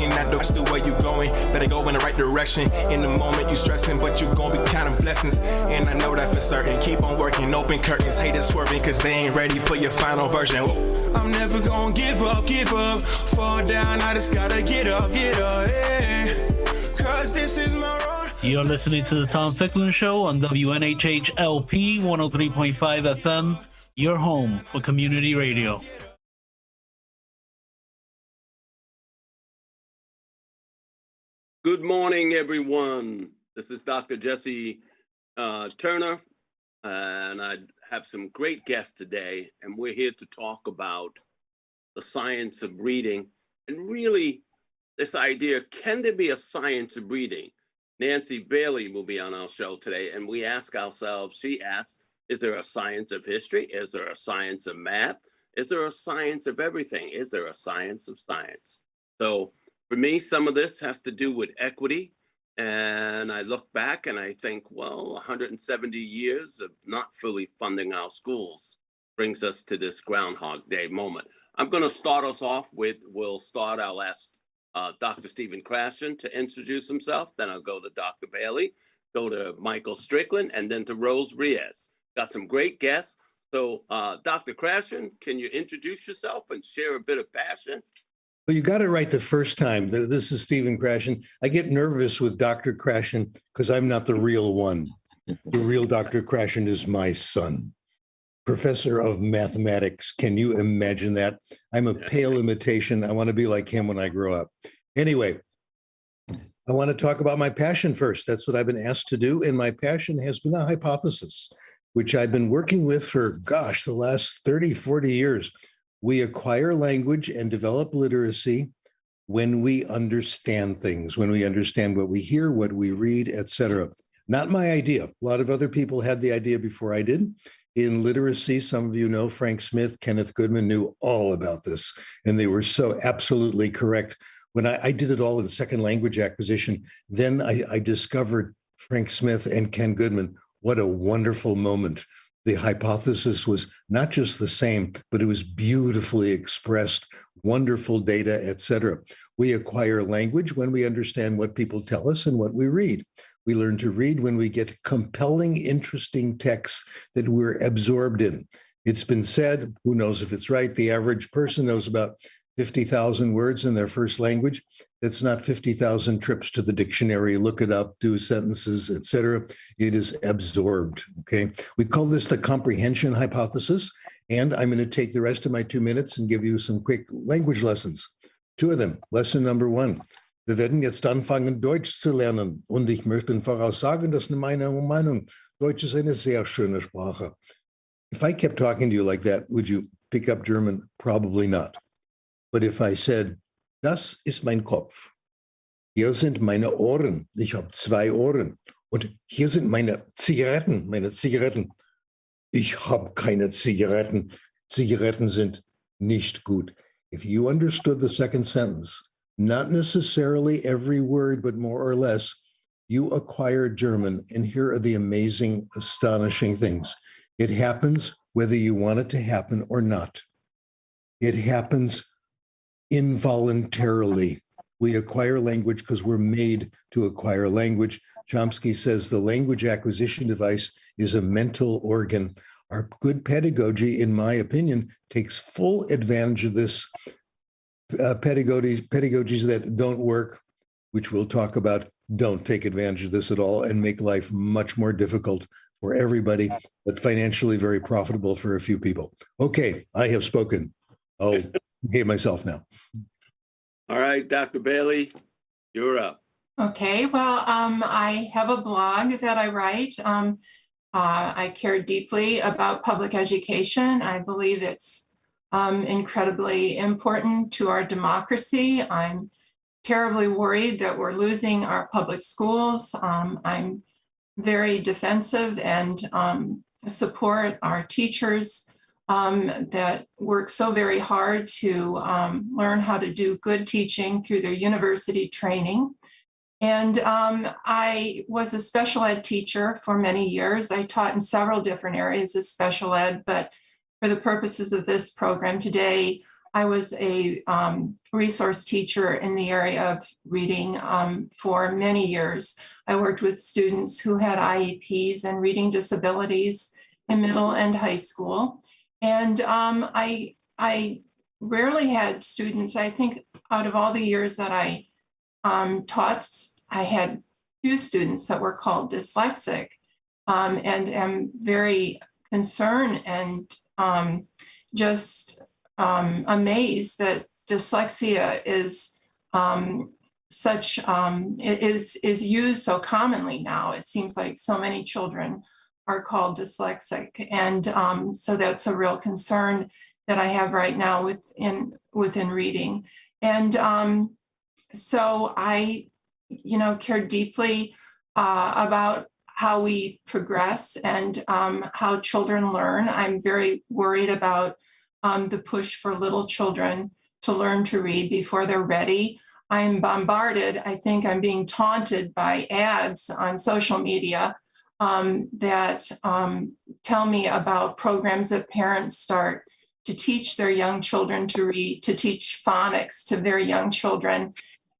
looking at the way you going. Better go in the right direction. In the moment you stressing, but you gon' be counting blessings. And I know that for certain. Keep on working, open curtains, haters swerving, cause they ain't ready for your final version. I'm never gonna give up, fall down, I just gotta get up, yeah. Cause this is my road. You're listening to the Tom Ficklin Show on WNHH LP 103.5 FM, your home for community radio. Good morning, everyone. This is Dr. Jesse Turner, and I have some great guests today, and we're here to talk about the science of reading, and really this idea, can there be a science of reading? Nancy Bailey will be on our show today, and we ask ourselves, she asks, is there a science of history? Is there a science of math? Is there a science of everything? Is there a science of science? So for me, some of this has to do with equity. And I look back and I think, well, 170 years of not fully funding our schools brings us to this Groundhog Day moment. I'm going to start us off with, we'll start our last Dr. Stephen Krashen to introduce himself. Then I'll go to Dr. Bailey, go to Michael Strickland, and then to Rose Reyes. Got some great guests. So Dr. Krashen, can you introduce yourself and share a bit of passion? Well, you got it right the first time. This is Stephen Krashen. I get nervous with Dr. Krashen because I'm not the real one. The real Dr. Krashen is my son, professor of mathematics. Can you imagine that? I'm a pale imitation. I want to be like him when I grow up. Anyway, I want to talk about my passion first. That's what I've been asked to do. And my passion has been a hypothesis, which I've been working with for, the last 30, 40 years. We acquire language and develop literacy when we understand things, when we understand what we hear, what we read, etc. Not my idea. A lot of other people had the idea before I did. In literacy, some of you know Frank Smith, Kenneth Goodman knew all about this, and they were so absolutely correct. When I did it all in second language acquisition, then I discovered Frank Smith and Ken Goodman. What a wonderful moment. The hypothesis was not just the same, but it was beautifully expressed, wonderful data, etc. We acquire language when we understand what people tell us and what we read. We learn to read when we get compelling, interesting texts that we're absorbed in. It's been said, who knows if it's right, the average person knows about 50,000 words in their first language. That's not 50,000 trips to the dictionary, look it up, do sentences, etc. It is absorbed, okay? We call this the comprehension hypothesis, and I'm going to take the rest of my 2 minutes and give you some quick language lessons. 2 of them. Lesson number 1. Wir werden jetzt anfangen, Deutsch zu lernen, und ich möchte voraussagen, dass meine Meinung, Deutsch ist eine sehr schöne Sprache. If I kept talking to you like that, would you pick up German? Probably not. But if I said, das ist mein Kopf, hier sind meine Ohren, ich habe 2 Ohren, und hier sind meine Zigaretten. Ich habe keine Zigaretten. Zigaretten sind nicht gut. If you understood the second sentence, not necessarily every word, but more or less, you acquired German. And here are the amazing, astonishing things. It happens whether you want it to happen or not. It happens involuntarily. We acquire language because we're made to acquire language. Chomsky says the language acquisition device is a mental organ. Our good pedagogy, in my opinion, takes full advantage of this. Pedagogies that don't work, which we'll talk about, don't take advantage of this at all and make life much more difficult for everybody, but financially very profitable for a few people. Okay, I have spoken. I'll behave myself now. All right, Dr. Bailey, you're up. Okay, well, I have a blog that I write. I care deeply about public education. I believe it's incredibly important to our democracy. I'm terribly worried that we're losing our public schools. I'm very defensive and support our teachers that work so very hard to learn how to do good teaching through their university training. And I was a special ed teacher for many years. I taught in several different areas of special ed, but for the purposes of this program today, I was a resource teacher in the area of reading for many years. I worked with students who had IEPs and reading disabilities in middle and high school. And I rarely had students, I think out of all the years that I taught, I had 2 students that were called dyslexic, and am very concerned and just amazed that dyslexia is is used so commonly now. It seems like so many children are called dyslexic, and so that's a real concern that I have right now within reading. And so I, care deeply about how we progress and how children learn. I'm very worried about the push for little children to learn to read before they're ready. I'm bombarded, I think I'm being taunted by ads on social media that tell me about programs that parents start to teach their young children to read, to teach phonics to very young children.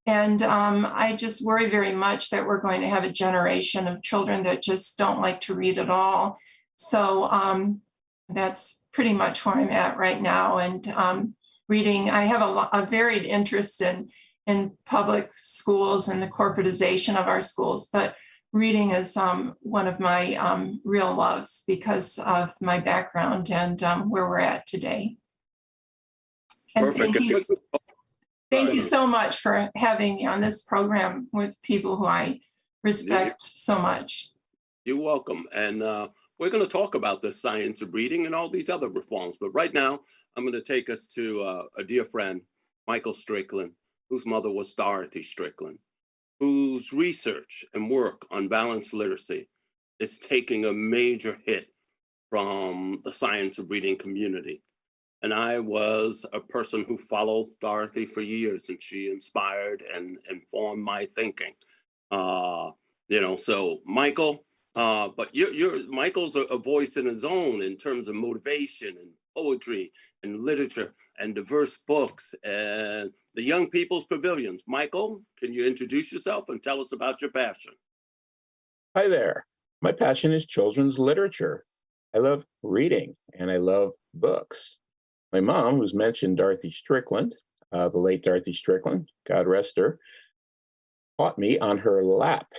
And I just worry very much that we're going to have a generation of children that just don't like to read at all. So that's pretty much where I'm at right now. And reading, I have a varied interest in public schools and the corporatization of our schools, but reading is one of my real loves because of my background and where we're at today. And Perfect. thank you so much for having me on this program with people who I respect so much. You're welcome. And we're going to talk about the science of reading and all these other reforms. But right now, I'm going to take us to a dear friend, Michael Ficklin, whose mother was Dorothy Ficklin, whose research and work on balanced literacy is taking a major hit from the science of reading community. And I was a person who followed Dorothy for years, and she inspired and informed my thinking. So Michael, but Michael's a voice in his own in terms of motivation and poetry and literature and diverse books and the Young People's Pavilions. Michael, can you introduce yourself and tell us about your passion? Hi there. My passion is children's literature. I love reading and I love books. My mom, who's mentioned Dorothy Ficklin, the late Dorothy Ficklin, God rest her, taught me on her lap.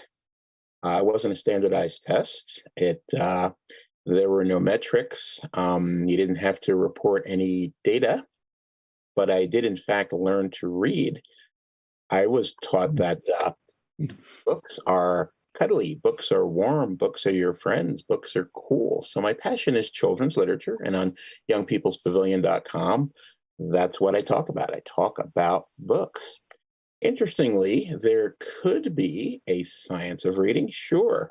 It wasn't a standardized test. There were no metrics. You didn't have to report any data, but I did in fact learn to read. I was taught that books are cuddly, books are warm, books are your friends, books are cool. So my passion is children's literature, and on youngpeoplespavilion.com, that's what I talk about. I talk about books. Interestingly, there could be a science of reading, sure,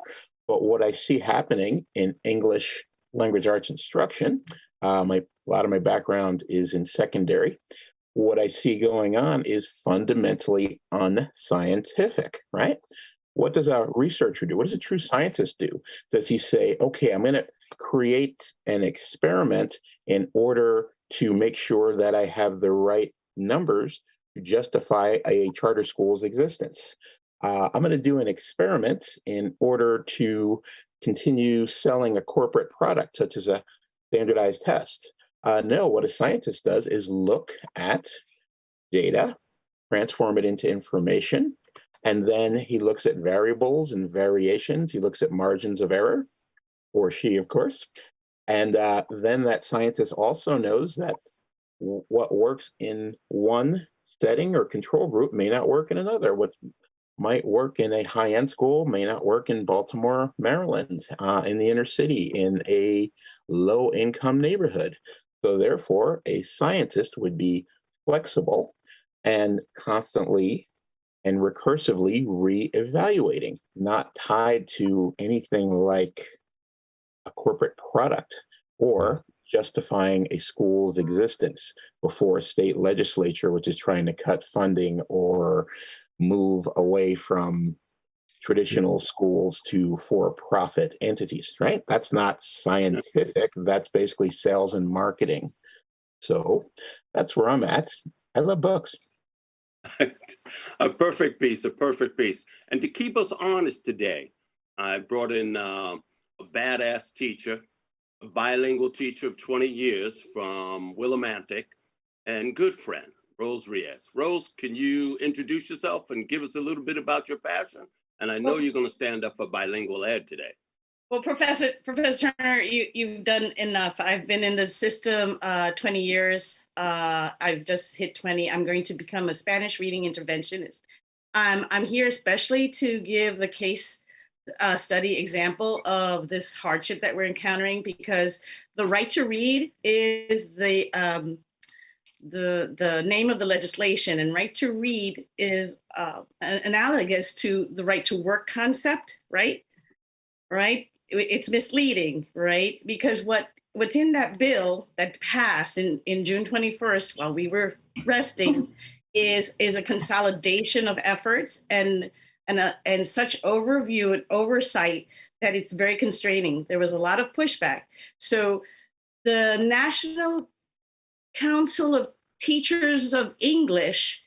but what I see happening in English language arts instruction, a lot of my background is in secondary. What I see going on is fundamentally unscientific, right? What does a researcher do? What does a true scientist do? Does he say, okay, I'm going to create an experiment in order to make sure that I have the right numbers to justify a charter school's existence? I'm going to do an experiment in order to continue selling a corporate product, such as a standardized test. No, what a scientist does is look at data, transform it into information, and then he looks at variables and variations. He looks at margins of error, or she, of course. And then that scientist also knows that what works in one setting or control group may not work in another. What might work in a high-end school may not work in Baltimore, Maryland, in the inner city, in a low-income neighborhood. So therefore, a scientist would be flexible and constantly and recursively re-evaluating, not tied to anything like a corporate product or justifying a school's existence before a state legislature, which is trying to cut funding or move away from traditional schools to for-profit entities, right? That's not scientific. That's basically sales and marketing. So that's where I'm at. I love books. A perfect piece, a perfect piece. And to keep us honest today, I brought in a badass teacher, a bilingual teacher of 20 years from Willimantic, and good friend, Rose Reyes. Rose, can you introduce yourself and give us a little bit about your passion? And I know you're going to stand up for bilingual ed today. Well, Professor Turner, you've done enough. I've been in the system 20 years. I've just hit 20. I'm going to become a Spanish reading interventionist. I'm here especially to give the case study example of this hardship that we're encountering, because the right to read is the name of the legislation, and right to read is analogous to the right to work concept, right? It's misleading, right? Because what's in that bill that passed in June 21st while we were resting is a consolidation of efforts and such overview and oversight that it's very constraining. There was a lot of pushback. So the National Council of Teachers of English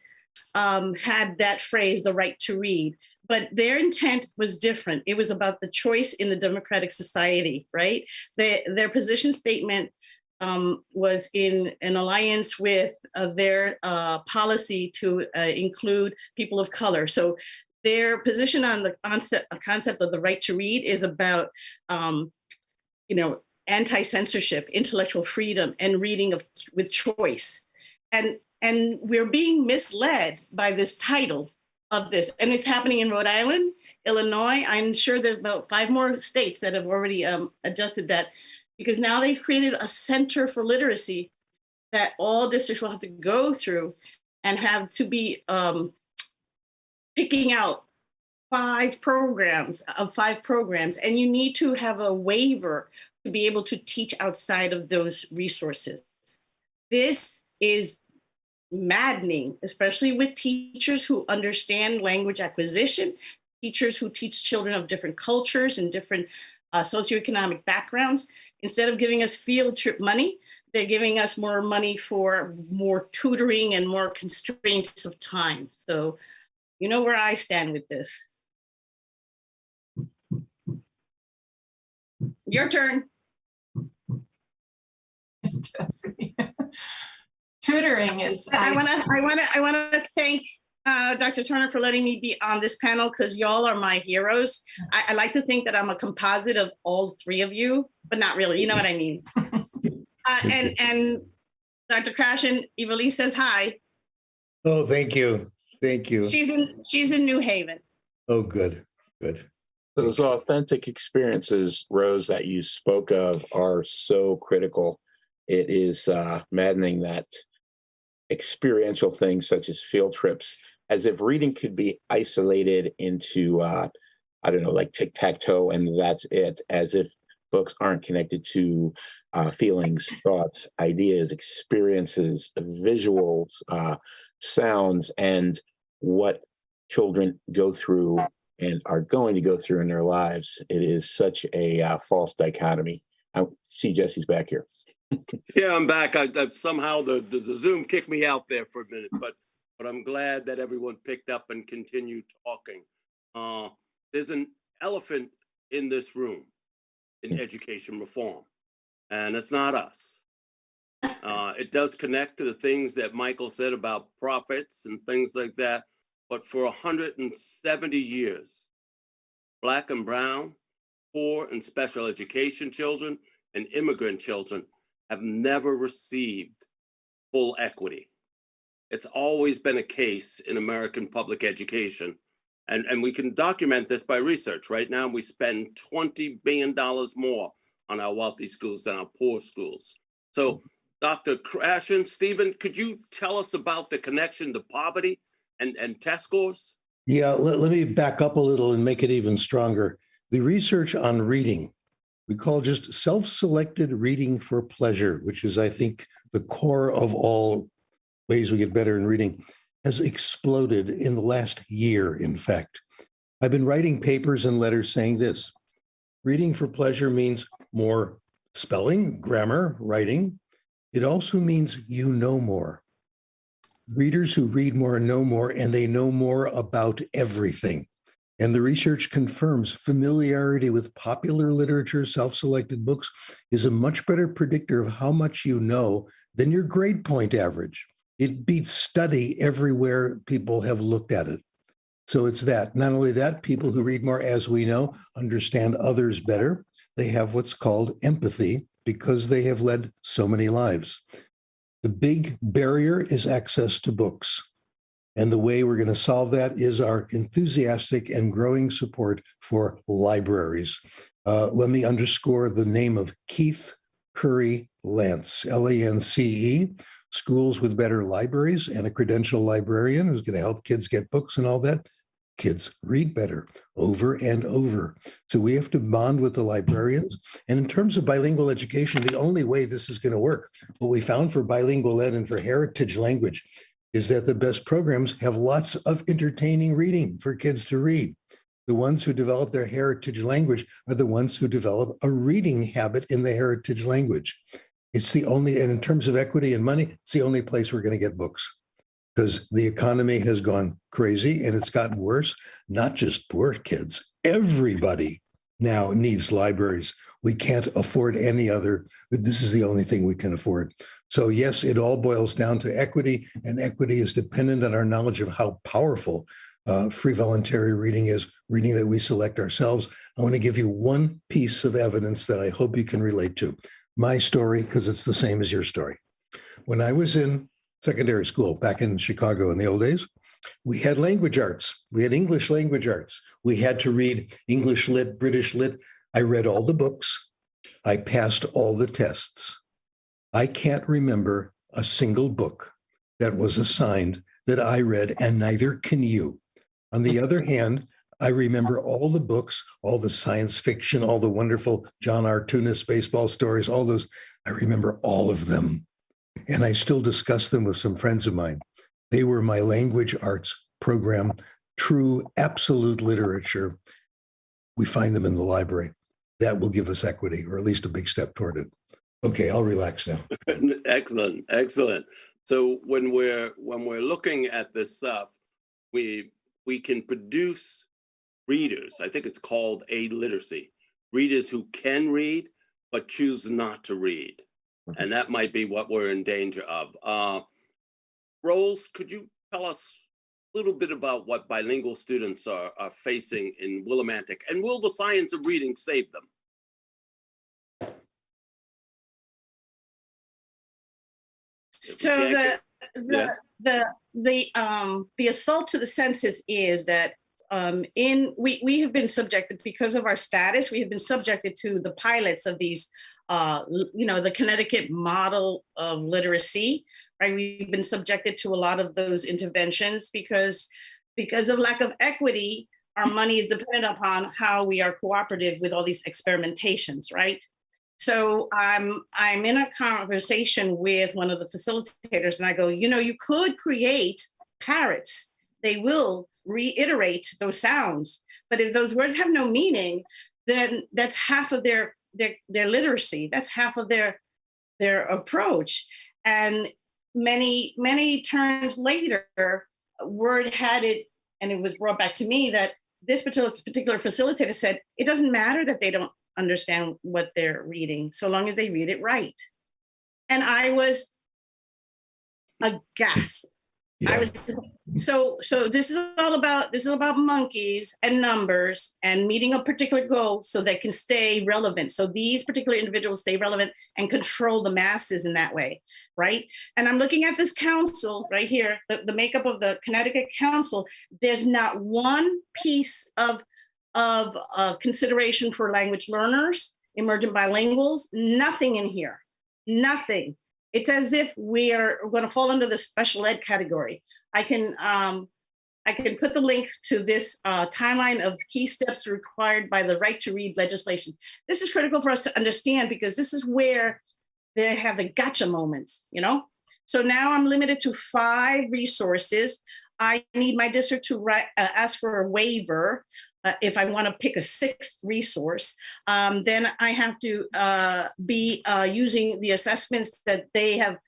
had that phrase, the right to read. But their intent was different. It was about the choice in the democratic society, right? Their position statement was in an alliance with their policy to include people of color. So their position on the concept of the right to read is about, anti-censorship, intellectual freedom, and reading with choice. And we're being misled by this title of this. And it's happening in Rhode Island, Illinois. I'm sure there's about 5 more states that have already adjusted that, because now they've created a center for literacy that all districts will have to go through and have to be picking out 5 programs. And you need to have a waiver to be able to teach outside of those resources. This is maddening, especially with teachers who understand language acquisition, teachers who teach children of different cultures and different socioeconomic backgrounds. Instead of giving us field trip money, they're giving us more money for more tutoring and more constraints of time. So you know where I stand with this. Your turn. Tutoring is. I want to thank Dr. Turner for letting me be on this panel, because y'all are my heroes. I like to think that I'm a composite of all 3 of you, but not really. You know what I mean? And Dr. Krashen, Ivali says hi. Oh, thank you. Thank you. She's in New Haven. Oh, good. Good. Those authentic experiences, Rose, that you spoke of are so critical. It is maddening that experiential things such as field trips, as if reading could be isolated into, like tic-tac-toe, and that's it, as if books aren't connected to feelings, thoughts, ideas, experiences, visuals, sounds, and what children go through and are going to go through in their lives. It is such a false dichotomy. I see Jesse's back here. Yeah, I'm back. I somehow the Zoom kicked me out there for a minute, but I'm glad that everyone picked up and continued talking. There's an elephant in this room in education reform, and it's not us. It does connect to the things that Michael said about profits and things like that, but for 170 years, Black and brown, poor and special education children, and immigrant children have never received full equity. It's always been a case in American public education. And we can document this by research. Right now, we spend $20 billion more on our wealthy schools than our poor schools. So Dr. Krashen, Stephen, could you tell us about the connection to poverty and test scores? Yeah, let me back up a little and make it even stronger. The research on reading, we call just self-selected reading for pleasure, which is, I think, the core of all ways we get better in reading, has exploded in the last year, in fact. I've been writing papers and letters saying this: reading for pleasure means more spelling, grammar, writing. It also means you know more. Readers who read more know more, and they know more about everything. And the research confirms familiarity with popular literature, self-selected books, is a much better predictor of how much you know than your grade point average. It beats study everywhere people have looked at it. So it's that. Not only that, people who read more, as we know, understand others better. They have what's called empathy because they have led so many lives. The big barrier is access to books. And the way we're going to solve that is our enthusiastic and growing support for libraries. Let me underscore the name of Keith Curry Lance, Lance, Schools with Better Libraries, and a credentialed librarian who's going to help kids get books and all that. Kids read better over and over. So we have to bond with the librarians. And in terms of bilingual education, the only way this is going to work, what we found for bilingual ed and for heritage language, is that the best programs have lots of entertaining reading for kids to read. The ones who develop their heritage language are the ones who develop a reading habit in the heritage language. It's the only, and in terms of equity and money, it's the only place we're going to get books, because the economy has gone crazy and it's gotten worse. Not just poor kids, everybody now needs libraries. We can't afford any other, but this is the only thing we can afford. So yes, it all boils down to equity, and equity is dependent on our knowledge of how powerful free voluntary reading is, reading that we select ourselves. I want to give you one piece of evidence that I hope you can relate to. My story, because it's the same as your story. When I was in secondary school back in Chicago in the old days, we had language arts. We had English language arts. We had to read English lit, British lit. I read all the books. I passed all the tests. I can't remember a single book that was assigned that I read, and neither can you. On the other hand, I remember all the books, all the science fiction, all the wonderful John R. Tunis baseball stories, all those. I remember all of them. And I still discuss them with some friends of mine. They were my language arts program, true, absolute literature. We find them in the library. That will give us equity, or at least a big step toward it. Okay, I'll relax now. Excellent, excellent. So when we're looking at this stuff, we can produce readers. I think it's called illiteracy. Readers who can read but choose not to read. And that might be what we're in danger of. Rose, could you tell us a little bit about what bilingual students are facing in Willimantic, and will the science of reading save them? So the assault to the senses is that we have been subjected, because of our status, we have been subjected to the pilots of these the Connecticut model of literacy, right? We've been subjected to a lot of those interventions because of lack of equity. Our money is dependent upon how we are cooperative with all these experimentations, right? So I'm in a conversation with one of the facilitators, and I go, you could create parrots. They will reiterate those sounds, but if those words have no meaning, then that's half of their literacy. That's half of their approach. And many turns later, word had it, and it was brought back to me that this particular facilitator said, it doesn't matter that they don't understand what they're reading, so long as they read it right. And I was aghast. Yeah. I was so this is all about monkeys and numbers and meeting a particular goal so they can stay relevant. So these particular individuals stay relevant and control the masses in that way, right? And I'm looking at this council right here, the makeup of the Connecticut Council. There's not one piece of consideration for language learners, emergent bilinguals, nothing in here, nothing. It's as if we are going to fall under the special ed category. I can put the link to this timeline of key steps required by the right to read legislation. This is critical for us to understand, because this is where they have the gotcha moments, So now I'm limited to 5 resources. I need my district to ask for a waiver. if I want to pick a sixth resource, then I have to be using the assessments that they have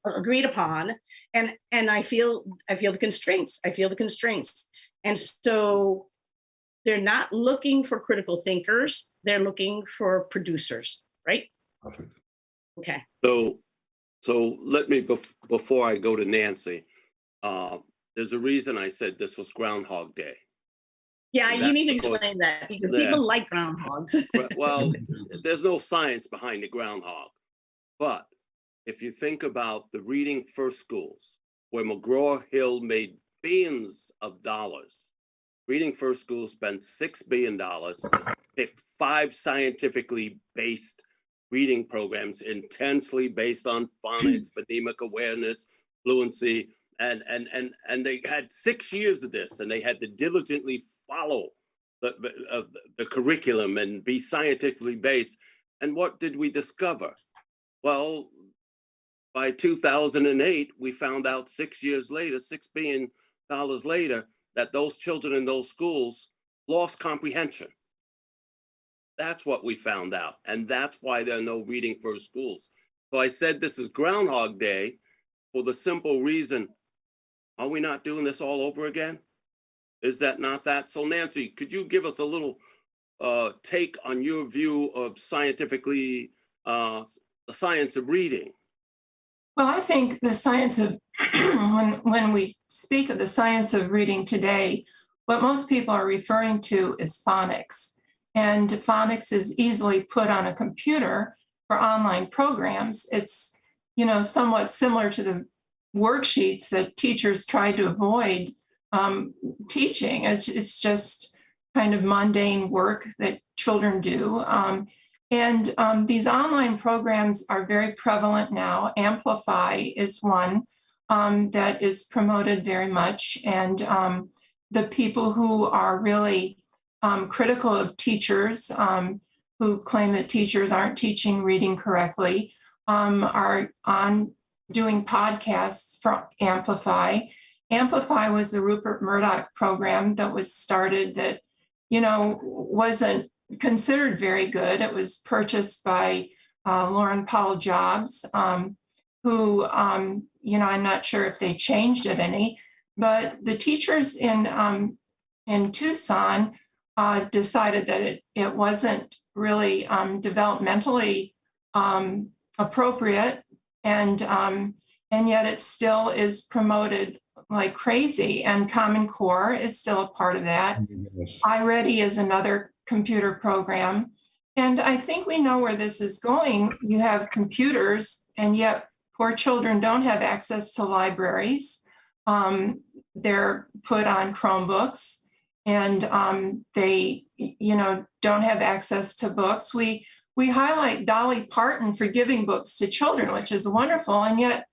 agreed upon, and I feel the constraints. And so they're not looking for critical thinkers. They're looking for producers, right? Perfect. Okay. So let me, before I go to Nancy, there's a reason I said this was Groundhog Day. Yeah, And you need to that's explain that, because Yeah. people like groundhogs. Well, there's no science behind the groundhog. But if you think about the Reading First schools, where McGraw-Hill made billions of dollars, Reading First schools spent $6 billion, picked 5 scientifically based reading programs intensely based on phonics, phonemic awareness, fluency, and they had 6 years of this, and they had to diligently follow the curriculum and be scientifically based. And what did we discover? Well, by 2008, we found out 6 years later, $6 billion later, that those children in those schools lost comprehension. That's what we found out. And that's why there are no Reading First schools. So I said this is Groundhog Day for the simple reason, are we not doing this all over again? Is that not that? So Nancy, could you give us a little take on your view of scientifically, the science of reading? Well, I think the science of, when we speak of the science of reading today, what most people are referring to is phonics. And phonics is easily put on a computer for online programs. It's, somewhat similar to the worksheets that teachers try to avoid teaching. It's just kind of mundane work that children do. And these online programs are very prevalent now. Amplify is one that is promoted very much. And the people who are really critical of teachers, who claim that teachers aren't teaching reading correctly, are on doing podcasts for Amplify. Amplify was the Rupert Murdoch program that was started that, wasn't considered very good. It was purchased by Lauren Powell Jobs, who, I'm not sure if they changed it any, but the teachers in Tucson decided that it wasn't really developmentally appropriate, and yet it still is promoted like crazy. And Common Core is still a part of that. Yes. iReady is another computer program. And I think we know where this is going. You have computers, and yet poor children don't have access to libraries. They're put on Chromebooks, and they, don't have access to books. We highlight Dolly Parton for giving books to children, which is wonderful. And yet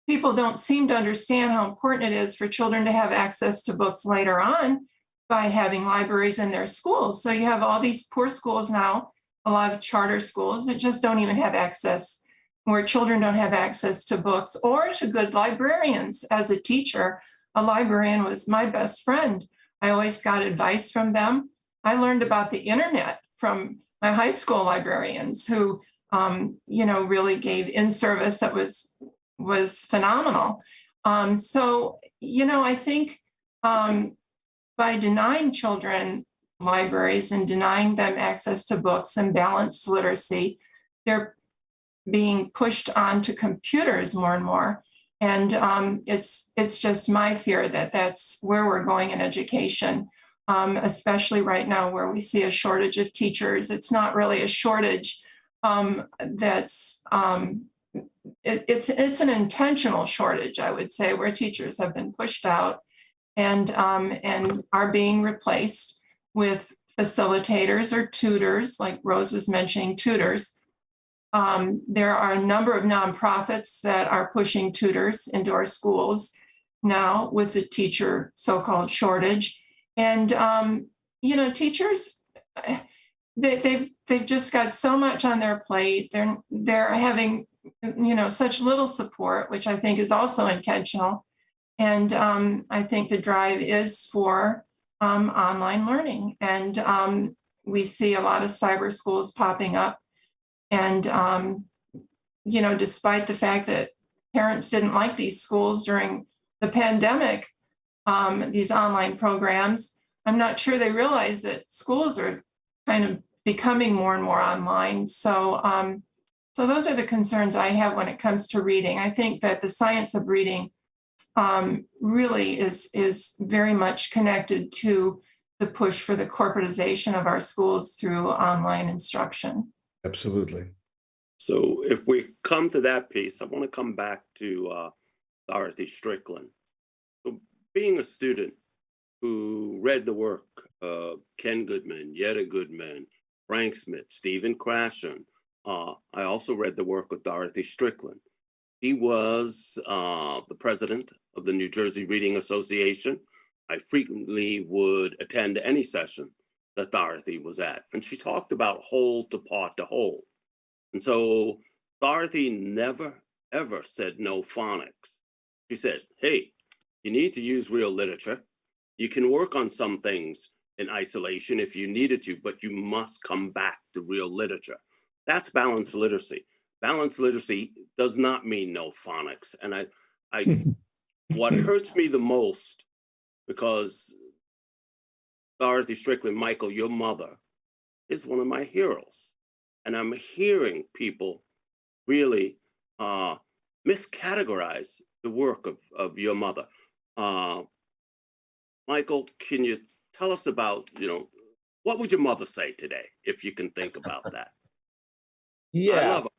people don't seem to understand how important it is for children to have access to books later on by having libraries in their schools. So you have all these poor schools now, a lot of charter schools that just don't even have access, where children don't have access to books or to good librarians. As a teacher, a librarian was my best friend. I always got advice from them. I learned about the internet from my high school librarians who, really gave in-service that was phenomenal. So, I think by denying children libraries and denying them access to books and balanced literacy, they're being pushed onto computers more and more. And it's just my fear that that's where we're going in education, especially right now where we see a shortage of teachers. It's not really a shortage. It's an intentional shortage, I would say, where teachers have been pushed out and are being replaced with facilitators or tutors, like Rose was mentioning, tutors. There are a number of nonprofits that are pushing tutors into our schools now with the teacher so-called shortage. And, teachers, they've just got so much on their plate. They're having, such little support, which I think is also intentional. And I think the drive is for online learning. And we see a lot of cyber schools popping up. And, despite the fact that parents didn't like these schools during the pandemic, these online programs, I'm not sure they realize that schools are kind of becoming more and more online. So, so those are the concerns I have when it comes to reading. I think that the science of reading really is very much connected to the push for the corporatization of our schools through online instruction. Absolutely. So if we come to that piece, I want to come back to Dorothy Strickland. So being a student who read the work of Ken Goodman, Yetta Goodman, Frank Smith, Stephen Krashen, I also read the work of Dorothy Strickland. He was the president of the New Jersey Reading Association. I frequently would attend any session that Dorothy was at, and she talked about whole to part to whole. And so Dorothy never, ever said no phonics. She said, hey, you need to use real literature. You can work on some things in isolation if you needed to, but you must come back to real literature. That's balanced literacy. Balanced literacy does not mean no phonics. And I what hurts me the most, because Dorothy Strickland, Michael, your mother, is one of my heroes. And I'm hearing people really miscategorize the work of your mother. Michael, can you tell us about, what would your mother say today, if you can think about that? Yeah. I love her.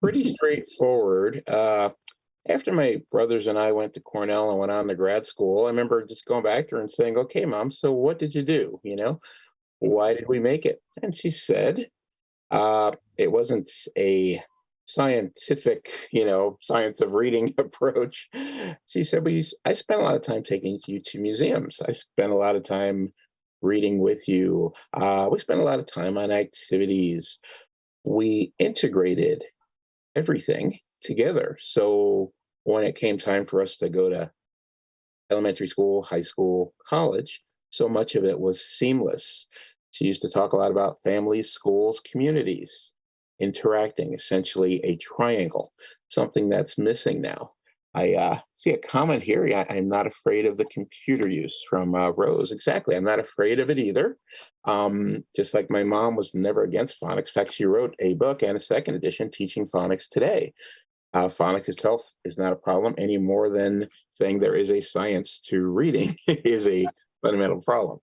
Pretty straightforward. After my brothers and I went to Cornell and went on to grad school, I remember just going back to her and saying, okay, Mom, so what did you do? Why did we make it? And she said, it wasn't a scientific, science of reading approach. She said, I spent a lot of time taking you to museums. I spent a lot of time reading with you. We spent a lot of time on activities. We integrated everything together. So when it came time for us to go to elementary school, high school, college, so much of it was seamless. She used to talk a lot about families, schools, communities, interacting, essentially a triangle, something that's missing now. I see a comment here. I'm not afraid of the computer use from Rose. Exactly. I'm not afraid of it either. Just like my mom was never against phonics. In fact, she wrote a book and a second edition teaching phonics today. Phonics itself is not a problem any more than saying there is a science to reading is a fundamental problem.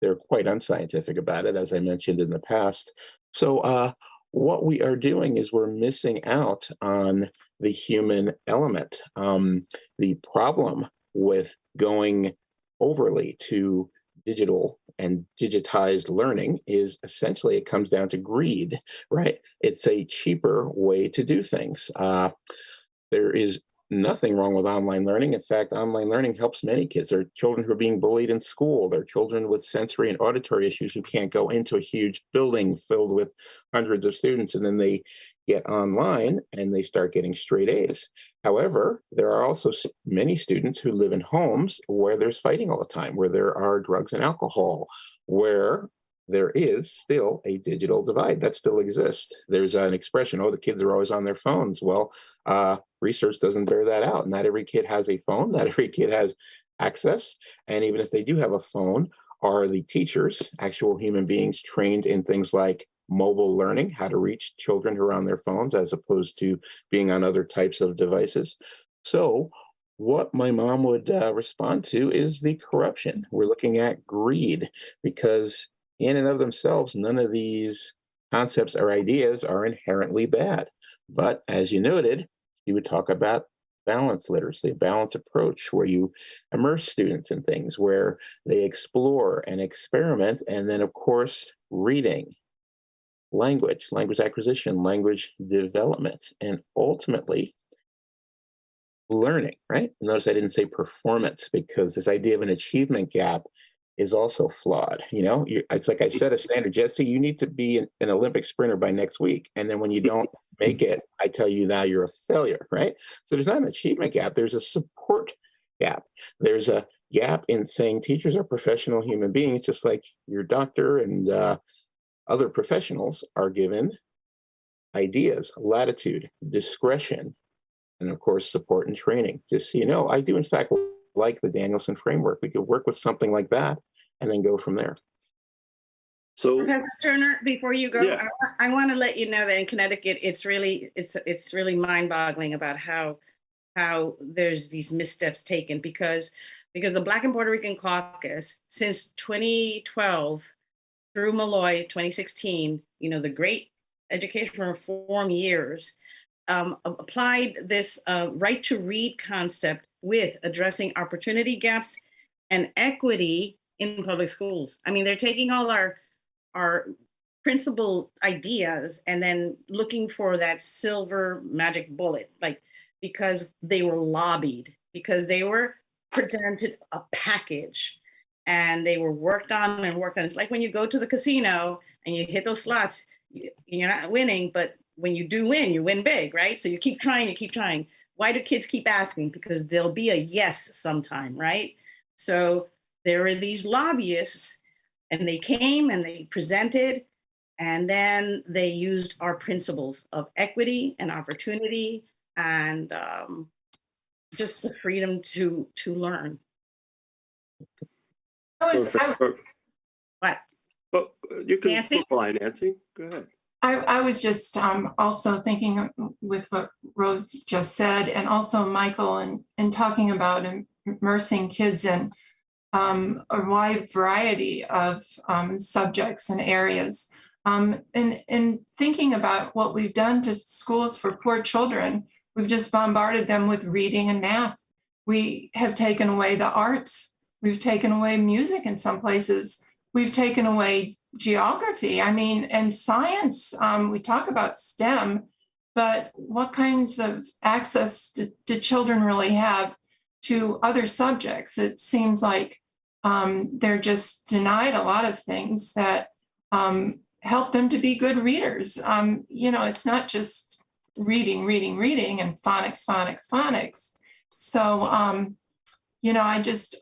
They're quite unscientific about it, as I mentioned in the past. So what we are doing is we're missing out on the human element. The problem with going overly to digital and digitized learning is essentially it comes down to greed, right? It's a cheaper way to do things. There is nothing wrong with online learning. In fact, online learning helps many kids. There are children who are being bullied in school. There are children with sensory and auditory issues who can't go into a huge building filled with hundreds of students, and then they get online and they start getting straight A's. However, there are also many students who live in homes where there's fighting all the time, where there are drugs and alcohol, where there is still a digital divide that still exists. There's an expression, oh, the kids are always on their phones. Well, research doesn't bear that out. Not every kid has a phone. Not every kid has access. And even if they do have a phone, are the teachers, actual human beings trained in things like mobile learning, how to reach children who are on their phones as opposed to being on other types of devices? So what my mom would respond to is the corruption. We're looking at greed, because in and of themselves, none of these concepts or ideas are inherently bad. But as you noted, you would talk about balanced literacy, a balanced approach where you immerse students in things, where they explore and experiment, and then, of course, reading, language acquisition, language development, and ultimately learning, right? Notice I didn't say performance, because this idea of an achievement gap is also flawed. It's like I set a standard, Jesse, you need to be an Olympic sprinter by next week. And then when you don't make it, I tell you now you're a failure, right? So there's not an achievement gap. There's a support gap. There's a gap in saying teachers are professional human beings, just like your doctor and other professionals are given ideas, latitude, discretion, and of course, support and training. Just so you know, I do in fact like the Danielson framework. We could work with something like that and then go from there. So, Professor Turner, before you go, Yeah. I want to let you know that in Connecticut, it's really mind-boggling about how there's these missteps taken because the Black and Puerto Rican Caucus since 2012 through Malloy 2016, the great education reform years, applied this right to read concept with addressing opportunity gaps and equity in public schools. I mean, they're taking all our principal ideas and then looking for that silver magic bullet, like because they were lobbied, because they were presented a package and they were worked on and worked on. It's like when you go to the casino and you hit those slots, you're not winning, but when you do win, you win big, right? So you keep trying, you keep trying. Why do kids keep asking? Because there'll be a yes sometime, right? So there are these lobbyists and they came and they presented, and then they used our principles of equity and opportunity and just the freedom to learn. What? oh, you can Nancy? reply, Nancy. Go ahead. I was just also thinking with what Rose just said, and also Michael, and talking about immersing kids in a wide variety of subjects and areas. And thinking about what we've done to schools for poor children, we've just bombarded them with reading and math. We have taken away the arts. We've taken away music in some places. We've taken away geography. I mean, and science. We talk about STEM, but what kinds of access do children really have to other subjects? It seems like they're just denied a lot of things that help them to be good readers. It's not just reading and phonics. So, I just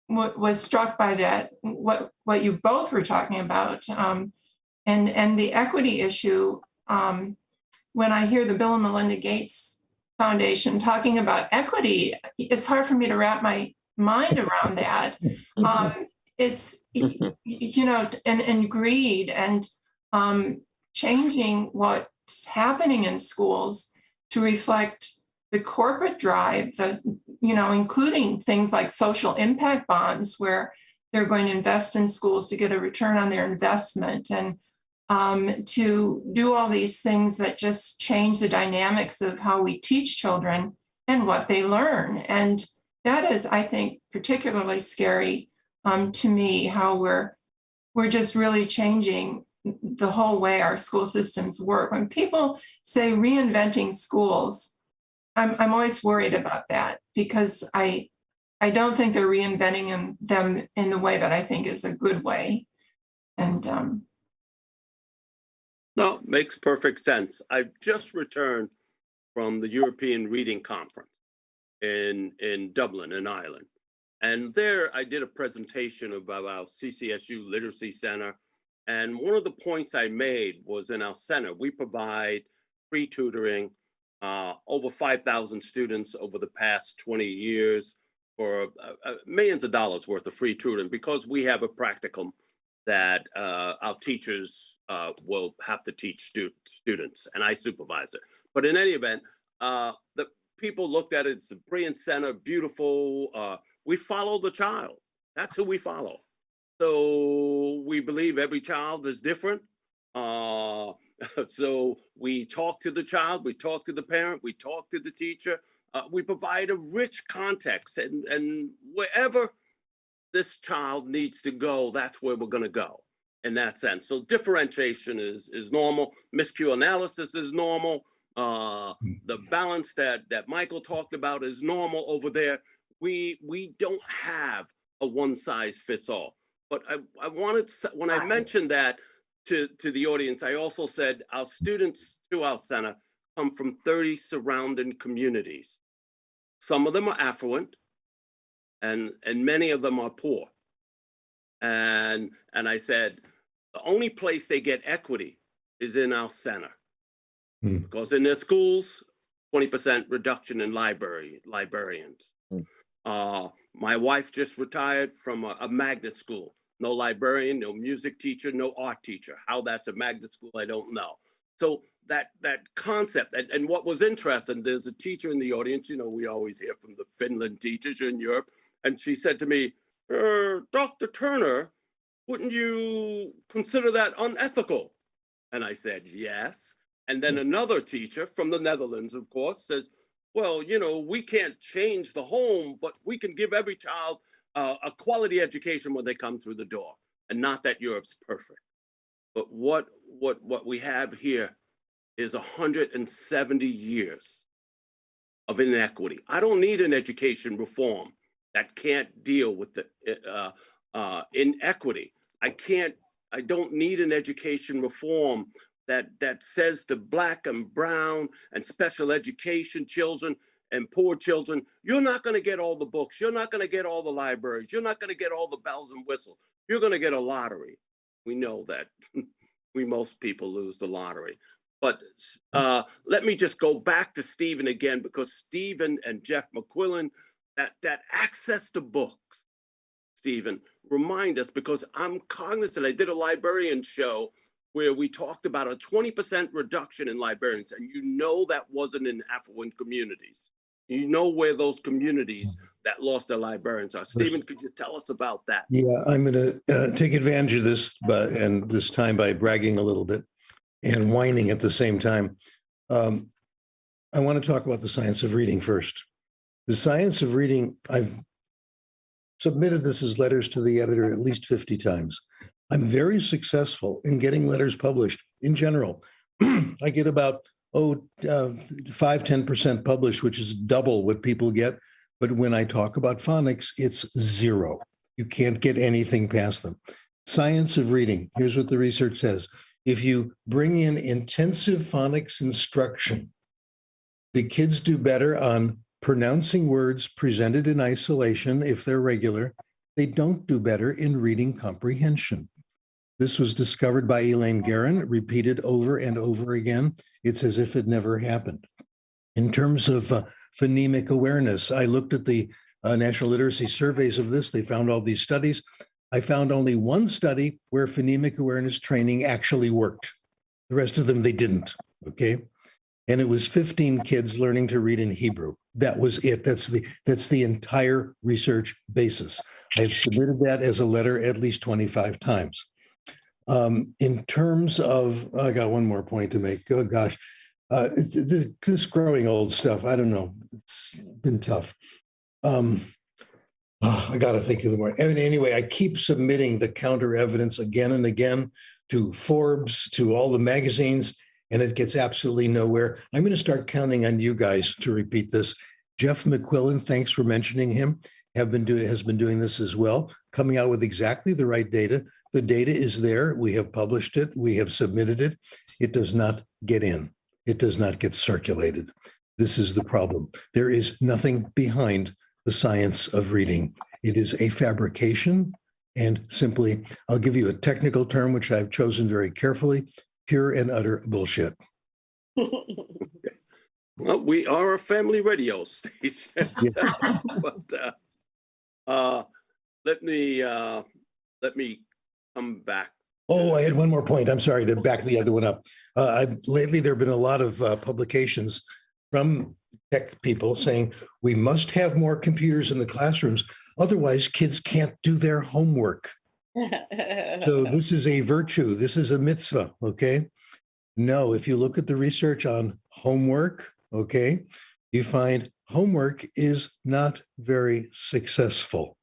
was struck by that, what you both were talking about, and the equity issue. When I hear the Bill and Melinda Gates Foundation talking about equity, it's hard for me to wrap my mind around that. It's, and greed and changing what's happening in schools to reflect the corporate drive, including things like social impact bonds, where they're going to invest in schools to get a return on their investment, and to do all these things that just change the dynamics of how we teach children and what they learn. And that is, I think, particularly scary to me, how we're just really changing the whole way our school systems work. When people say reinventing schools, I'm always worried about that, because I don't think they're reinventing them in the way that I think is a good way. And No, makes perfect sense. I've just returned from the European Reading Conference in Dublin, in Ireland. And there I did a presentation about our CCSU Literacy Center. And one of the points I made was, in our center, we provide free tutoring, over 5,000 students over the past 20 years for millions of dollars worth of free tutoring, because we have a practicum that our teachers will have to teach students, and I supervise it. But in any event, the people looked at it, it's a brilliant center, beautiful. We follow the child. That's who we follow. So we believe every child is different. So we talk to the child, we talk to the parent, we talk to the teacher. We provide a rich context, and wherever this child needs to go, that's where we're going to go in that sense. So differentiation is normal. Miscue analysis is normal. The balance that Michael talked about is normal over there. We don't have a one size fits all. But I wanted to, when I mentioned that to the audience, I also said our students to our center come from 30 surrounding communities. Some of them are affluent, and many of them are poor. And I said, the only place they get equity is in our center. Because in their schools, 20% reduction in librarians. My wife just retired from a magnet school. No librarian, no music teacher, no art teacher. How that's a magnet school, I don't know. So that concept, and what was interesting, there's a teacher in the audience, you know, we always hear from the Finland teachers in Europe, and she said to me, Dr. Turner, wouldn't you consider that unethical? And I said, yes. And then another teacher from the Netherlands, of course, says, well, you know, we can't change the home, but we can give every child a quality education when they come through the door. And not that Europe's perfect. But what we have here is 170 years of inequity. I don't need an education reform that can't deal with the inequity. I don't need an education reform that says to Black and brown and special education children and poor children, you're not going to get all the books, you're not going to get all the libraries, you're not going to get all the bells and whistles, you're going to get a lottery. We know that most people lose the lottery. But let me just go back to Stephen again, because Stephen and Jeff McQuillan, that access to books, Stephen, remind us, because I'm cognizant, I did a librarian show where we talked about a 20% reduction in librarians, and you know that wasn't in affluent communities. You know where those communities that lost their librarians are. Stephen, could you tell us about that? Yeah, I'm going to take advantage of this, and this time by bragging a little bit and whining at the same time. I want to talk about the science of reading first. The science of reading, I've submitted this as letters to the editor at least 50 times. I'm very successful in getting letters published in general. I get about 5-10% published, which is double what people get. But when I talk about phonics, it's zero. You can't get anything past them. Science of reading. Here's what the research says. If you bring in intensive phonics instruction, the kids do better on pronouncing words presented in isolation if they're regular. They don't do better in reading comprehension. This was discovered by Elaine Guerin, repeated over and over again. It's as if it never happened. In terms of phonemic awareness, I looked at the national literacy surveys of this. They found all these studies. I found only one study where phonemic awareness training actually worked. The rest of them, they didn't, okay? And it was 15 kids learning to read in Hebrew. That was it. That's the entire research basis. I've submitted that as a letter at least 25 times. In terms of, I got one more point to make. Oh gosh, this growing old stuff, I don't know. It's been tough. I got to think of the more. Anyway, I keep submitting the counter evidence again and again to Forbes, to all the magazines, and it gets absolutely nowhere. I'm going to start counting on you guys to repeat this. Jeff McQuillan, thanks for mentioning him, has been doing this as well, coming out with exactly the right data. The data is there. We have published it. We have submitted it. It does not get in. It does not get circulated. This is the problem. There is nothing behind the science of reading. It is a fabrication, and simply, I'll give you a technical term, which I've chosen very carefully, pure and utter bullshit. Well, we are a family radio station, but let me come back. Oh, I had one more point. I'm sorry to back the other one up. Lately, there have been a lot of publications from tech people saying we must have more computers in the classrooms, otherwise kids can't do their homework. So this is a virtue. This is a mitzvah, okay? No, if you look at the research on homework, okay, you find homework is not very successful.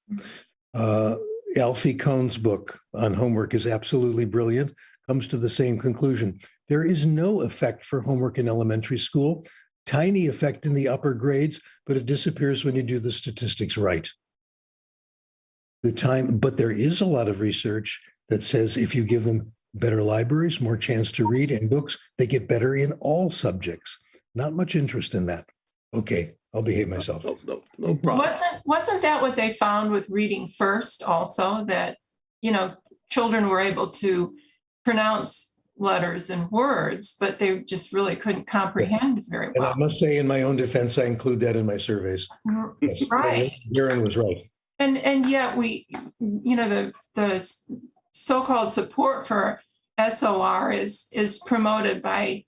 Alfie Kohn's book on homework is absolutely brilliant, comes to the same conclusion. There is no effect for homework in elementary school, tiny effect in the upper grades, but it disappears when you do the statistics right. But there is a lot of research that says if you give them better libraries, more chance to read and books, they get better in all subjects. Not much interest in that. Okay, I'll behave myself. No problem. Wasn't that what they found with reading first also, that, children were able to pronounce letters and words, but they just really couldn't comprehend very And I well. must say, in my own defense, I include that in my surveys. Yes. Right. Darren was right. And yet we, the so-called support for SOR is promoted by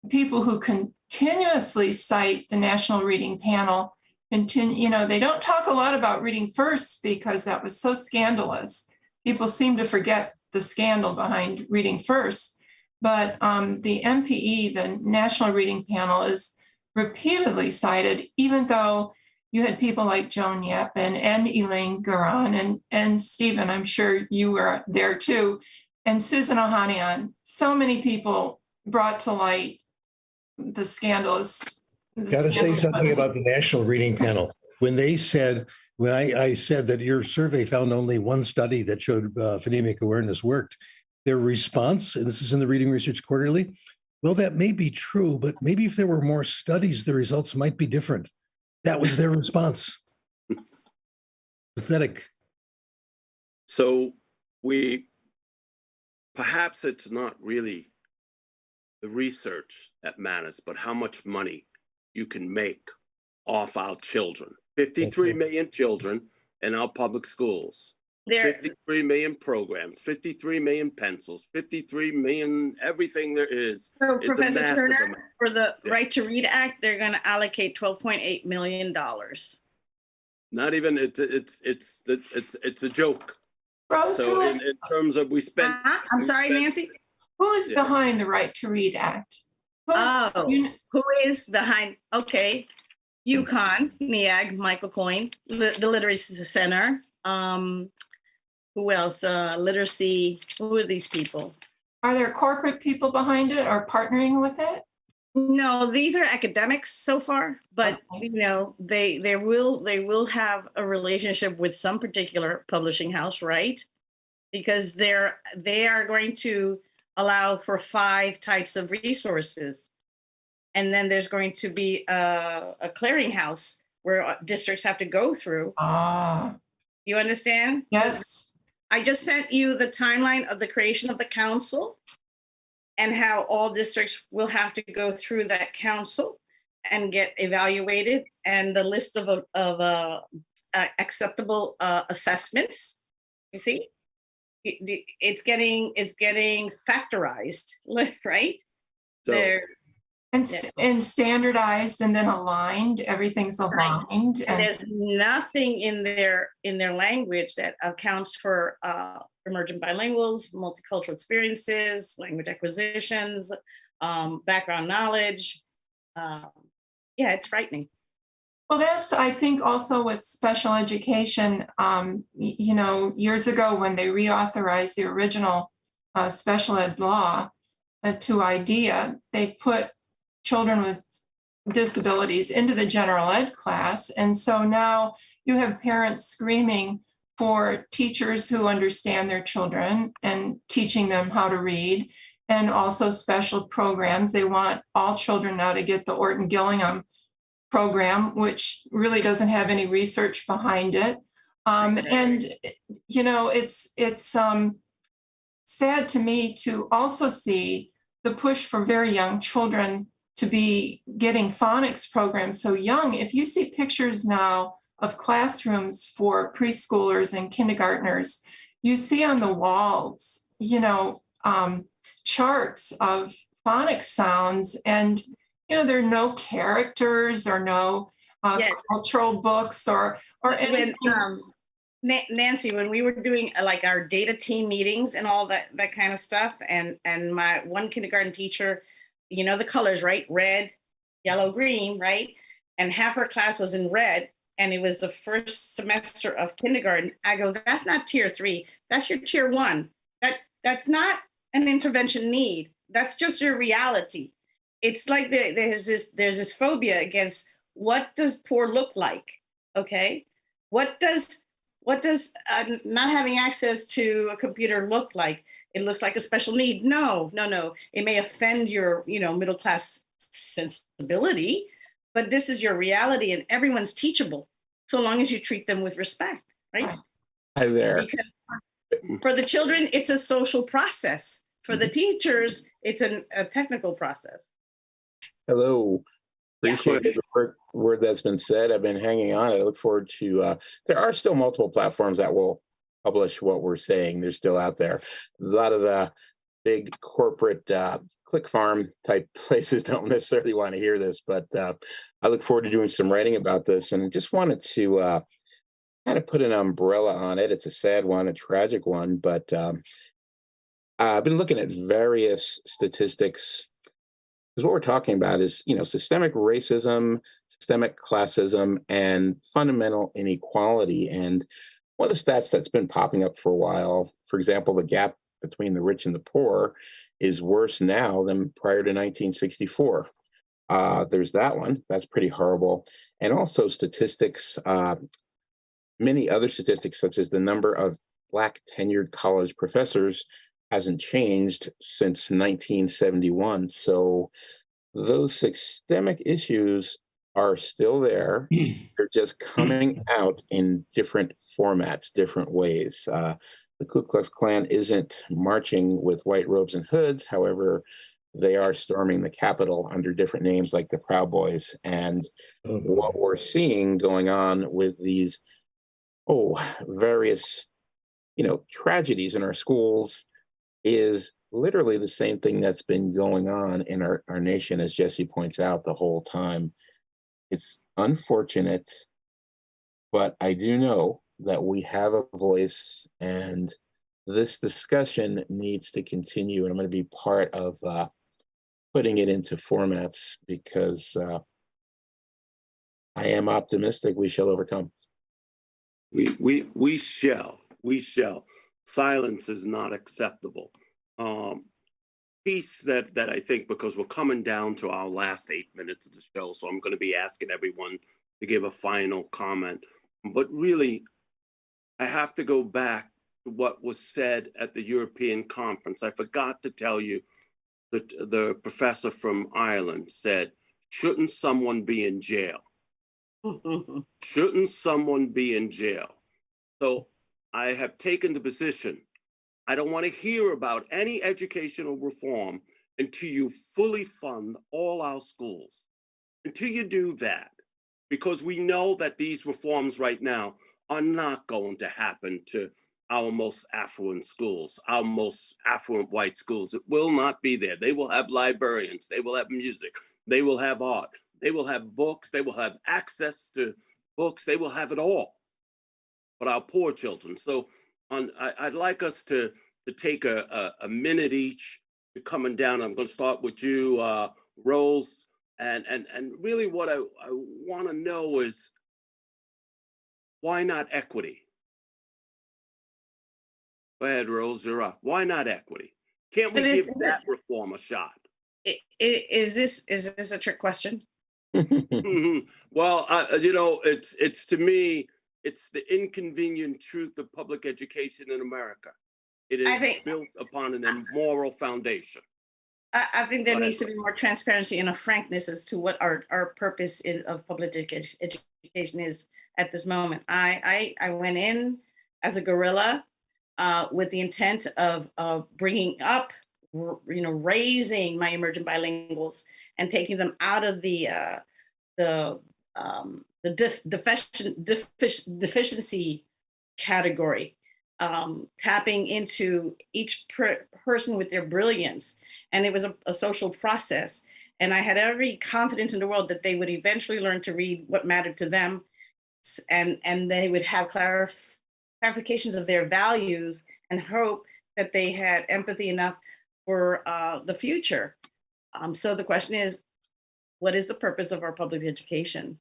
people who continuously cite the National Reading Panel. They don't talk a lot about reading first because that was so scandalous. People seem to forget the scandal behind reading first. But the NPE, the National Reading Panel, is repeatedly cited, even though you had people like Joan Yapin and Elaine Garan and Stephen, I'm sure you were there too, and Susan Ohanian. So many people brought to light the scandalous. Got to say something about the National Reading Panel. When I said that your survey found only one study that showed phonemic awareness worked, their response, and this is in the Reading Research Quarterly, well, that may be true, but maybe if there were more studies, the results might be different. That was their response. Pathetic. So perhaps it's not really the research that matters, but how much money you can make off our children. 53 million children in our public schools. 53 million programs, 53 million pencils, 53 million everything there is. So It's a Professor massive Turner, amount. for the Right to Read Act, they're going to allocate $12.8 million. Not even it's a joke. Rose, So in terms of we spent. I'm sorry, Nancy. who is Yeah. behind the Right to Read Act? Who is behind? Okay, UConn, NEAG, Michael Coyne, the Literacy Center. Who else? Literacy. Who are these people? Are there corporate people behind it or partnering with it? No, these are academics so far, but Okay. they will have a relationship with some particular publishing house, right? Because they are going to allow for 5 types of resources, and then there's going to be a clearinghouse where districts have to go through. You understand? Yes. I just sent you the timeline of the creation of the council and how all districts will have to go through that council and get evaluated, and the list of acceptable assessments. You see, it's getting factorized, right? So And standardized and then aligned. Everything's aligned. And there's nothing in their language that accounts for emergent bilinguals, multicultural experiences, language acquisitions, background knowledge. Yeah, it's frightening. Well, that's, I think, also with special education, years ago when they reauthorized the original special ed law to IDEA, they put children with disabilities into the general ed class. And so now you have parents screaming for teachers who understand their children and teaching them how to read, and also special programs. They want all children now to get the Orton Gillingham program, which really doesn't have any research behind it. And, it's sad to me to also see the push for very young children to be getting phonics programs so young. If you see pictures now of classrooms for preschoolers and kindergartners, you see on the walls, charts of phonics sounds, and there are no characters or no cultural books or anything. Nancy, when we were doing like our data team meetings and all that kind of stuff, and my one kindergarten teacher, the colors, right? Red, yellow, green, right? And half her class was in red, and it was the first semester of kindergarten. I go, that's not tier 3, that's your tier 1. That's not an intervention need. That's just your reality. It's like there's this phobia against what does poor look like, okay? What does not having access to a computer look like? It looks like a special need. No. It may offend your, middle class sensibility, but this is your reality, and everyone's teachable so long as you treat them with respect, right? Hi there. Because for the children, it's a social process. For the teachers, it's a technical process. Hello. Yeah. Appreciate the word that's been said. I've been hanging on. I look forward to, there are still multiple platforms that will publish what we're saying. They're still out there. A lot of the big corporate click farm type places don't necessarily want to hear this, but I look forward to doing some writing about this, and just wanted to kind of put an umbrella on it. It's a sad one, a tragic one, but I've been looking at various statistics, because what we're talking about is, systemic racism, systemic classism, and fundamental inequality. And one of the stats that's been popping up for a while, for example, the gap between the rich and the poor is worse now than prior to 1964. There's that one. That's pretty horrible. And also statistics, many other statistics, such as the number of Black tenured college professors hasn't changed since 1971. So those systemic issues are still there. They're just coming out in different formats, different ways. The Ku Klux Klan isn't marching with white robes and hoods. However, they are storming the Capitol under different names like the Proud Boys. And what we're seeing going on with these, various, tragedies in our schools is literally the same thing that's been going on in our nation, as Jesse points out, the whole time. It's unfortunate, but I do know that we have a voice, and this discussion needs to continue. And I'm going to be part of putting it into formats, because I am optimistic we shall overcome. We shall. Silence is not acceptable. Piece that I think, because we're coming down to our last 8 minutes of the show, so I'm going to be asking everyone to give a final comment. But really, I have to go back to what was said at the European conference. I forgot to tell you that the professor from Ireland said, "Shouldn't someone be in jail? Shouldn't someone be in jail?" So I have taken the position, I don't want to hear about any educational reform until you fully fund all our schools. Until you do that, because we know that these reforms right now are not going to happen to our most affluent schools, our most affluent white schools. It will not be there. They will have librarians, they will have music, they will have art, they will have books, they will have access to books, they will have it all. But our poor children. So I'd like us to take a minute each to coming down. I'm going to start with you, Rose. And really what I want to know is, why not equity? Go ahead, Rose, you're up. Why not equity? Can't we give that reform a shot? Is this a trick question? Well, it's to me, it's the inconvenient truth of public education in America. It is built upon an immoral foundation. I think there needs to be more transparency and a frankness as to what our purpose of public education is at this moment. I went in as a guerrilla with the intent of bringing up, raising my emergent bilinguals and taking them out of the deficiency category, tapping into each person with their brilliance. And it was a social process. And I had every confidence in the world that they would eventually learn to read what mattered to them, and they would have clarifications of their values, and hope that they had empathy enough for the future. So the question is, what is the purpose of our public education?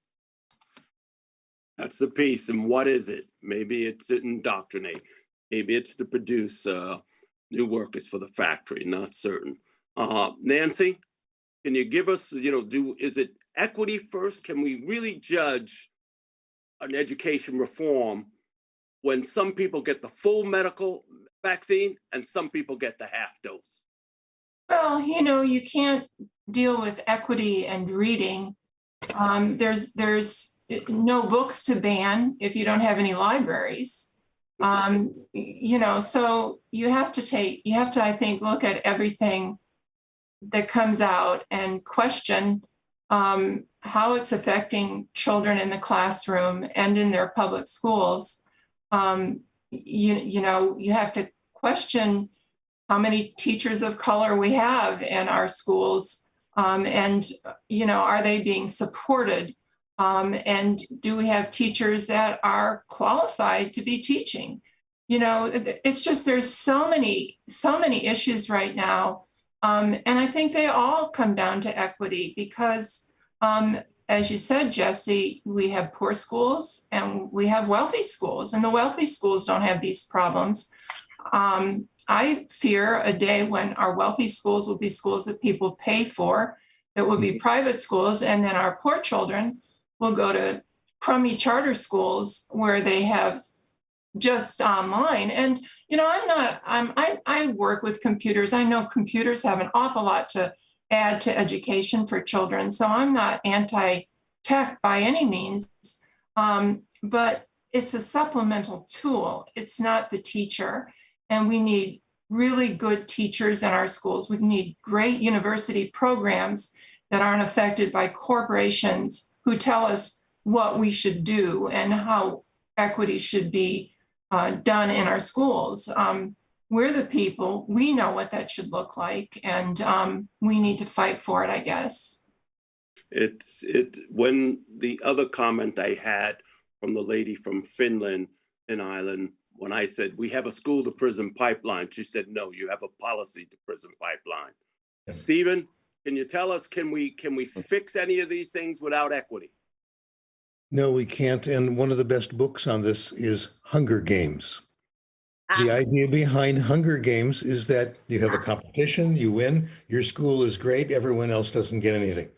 That's the piece. And what is it? Maybe it's to indoctrinate. Maybe it's to produce new workers for the factory. Not certain. Nancy, can you give us, is it equity first? Can we really judge an education reform when some people get the full medical vaccine and some people get the half dose? Well, you can't deal with equity and reading There's no books to ban if you don't have any libraries. So you have to, I think, look at everything that comes out and question how it's affecting children in the classroom and in their public schools. You have to question how many teachers of color we have in our schools, and are they being supported? And do we have teachers that are qualified to be teaching? It's just there's so many issues right now. And I think they all come down to equity because, as you said, Jesse, we have poor schools and we have wealthy schools, and the wealthy schools don't have these problems. I fear a day when our wealthy schools will be schools that people pay for, that will be private schools, and then our poor children will go to crummy charter schools where they have just online. And I work with computers. I know computers have an awful lot to add to education for children, so I'm not anti-tech by any means, but it's a supplemental tool. It's not the teacher, and we need really good teachers in our schools. We need great university programs that aren't affected by corporations who tell us what we should do and how equity should be done in our schools. We're the people, we know what that should look like, and we need to fight for it, I guess. When the other comment I had from the lady from Finland in Ireland, when I said, we have a school to prison pipeline, she said, no, you have a policy to prison pipeline. Yeah. Stephen, can you tell us, can we fix any of these things without equity? No, we can't. And one of the best books on this is Hunger Games. The idea behind Hunger Games is that you have a competition, you win, your school is great, everyone else doesn't get anything.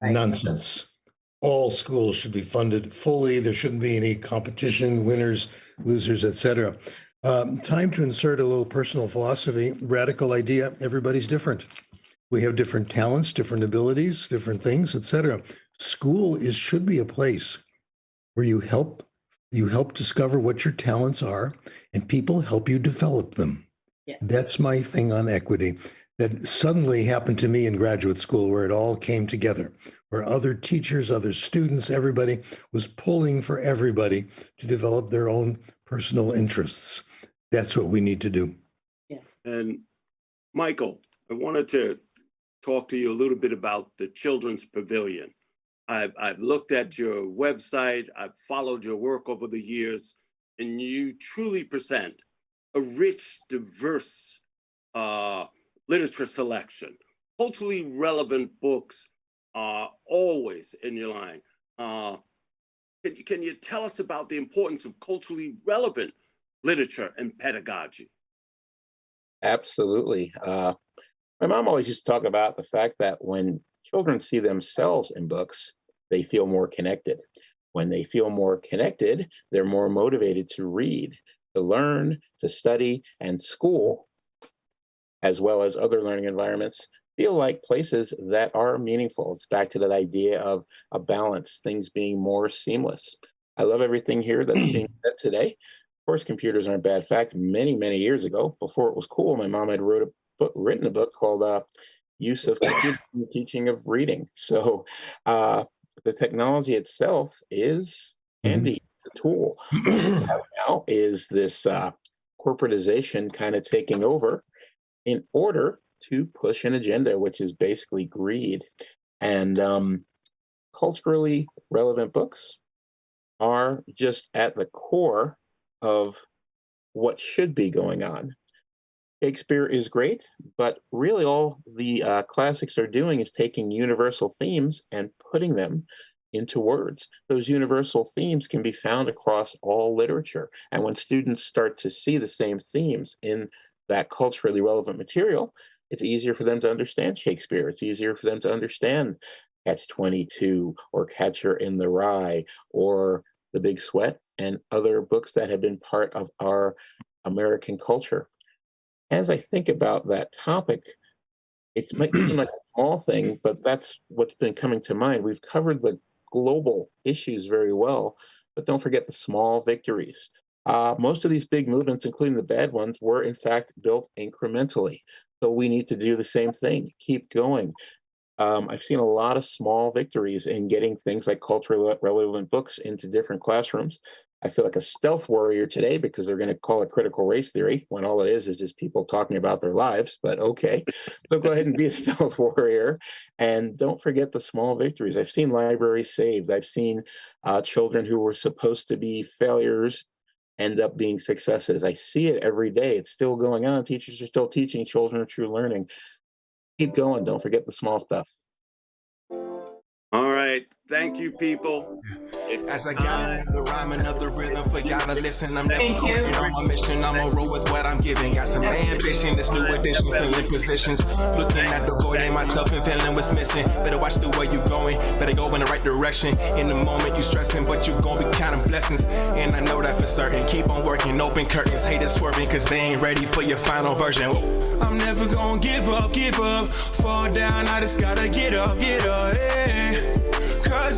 Right. Nonsense. All schools should be funded fully. There shouldn't be any competition, winners, losers, etc. Time to insert a little personal philosophy, radical idea. Everybody's different. We have different talents, different abilities, different things, etc. School should be a place where you help discover what your talents are, and people help you develop them. Yeah. That's my thing on equity. That suddenly happened to me in graduate school, where it all came together, where other teachers, other students, everybody was pulling for everybody to develop their own personal interests. That's what we need to do. Yeah. And Michael, I wanted to talk to you a little bit about the Children's Pavilion. I've looked at your website, I've followed your work over the years, and you truly present a rich, diverse literature selection. Culturally relevant books are always in your line. Can you tell us about the importance of culturally relevant literature and pedagogy? Absolutely. My mom always used to talk about the fact that when children see themselves in books, they feel more connected. When they feel more connected, they're more motivated to read, to learn, to study, and school, as well as other learning environments, feel like places that are meaningful. It's back to that idea of a balance, things being more seamless. I love everything here that's being said today. Of course, computers aren't bad. In fact, many, many years ago, before it was cool, my mom had written a book called Use of Computer in the Teaching of Reading. So the technology itself is handy, a tool. What we have now is this corporatization kind of taking over in order to push an agenda, which is basically greed. And culturally relevant books are just at the core of what should be going on. Shakespeare is great, but really all the classics are doing is taking universal themes and putting them into words. Those universal themes can be found across all literature. And when students start to see the same themes in that culturally relevant material, it's easier for them to understand Shakespeare. It's easier for them to understand Catch-22 or Catcher in the Rye or The Big Sweat and other books that have been part of our American culture. As I think about that topic, it might seem like a small thing, but that's what's been coming to mind. We've covered the global issues very well, but don't forget the small victories. Most of these big movements, including the bad ones, were in fact built incrementally. So we need to do the same thing, keep going. I've seen a lot of small victories in getting things like culturally relevant books into different classrooms. I feel like a stealth warrior today because they're going to call it critical race theory when all it is just people talking about their lives, but okay. So go ahead and be a stealth warrior and don't forget the small victories. I've seen libraries saved. I've seen children who were supposed to be failures end up being successes. I see it every day. It's still going on. Teachers are still teaching. Children are true learning. Keep going. Don't forget the small stuff. All right. Thank you, people. It's As I got the rhyme and the rhythm for y'all to listen, I'm never Thank you. going on my mission. I'm gonna roll with what I'm giving. Got some ambition, this new edition, filling positions. Looking at the void in myself and feeling what's missing. Better watch the way you going, better go in the right direction. In the moment you stressing, but you gonna be counting blessings. And I know that for certain. Keep on working, open curtains, haters swerving, cause they ain't ready for your final version. I'm never gonna give up, fall down, I just gotta get up, yeah. Cause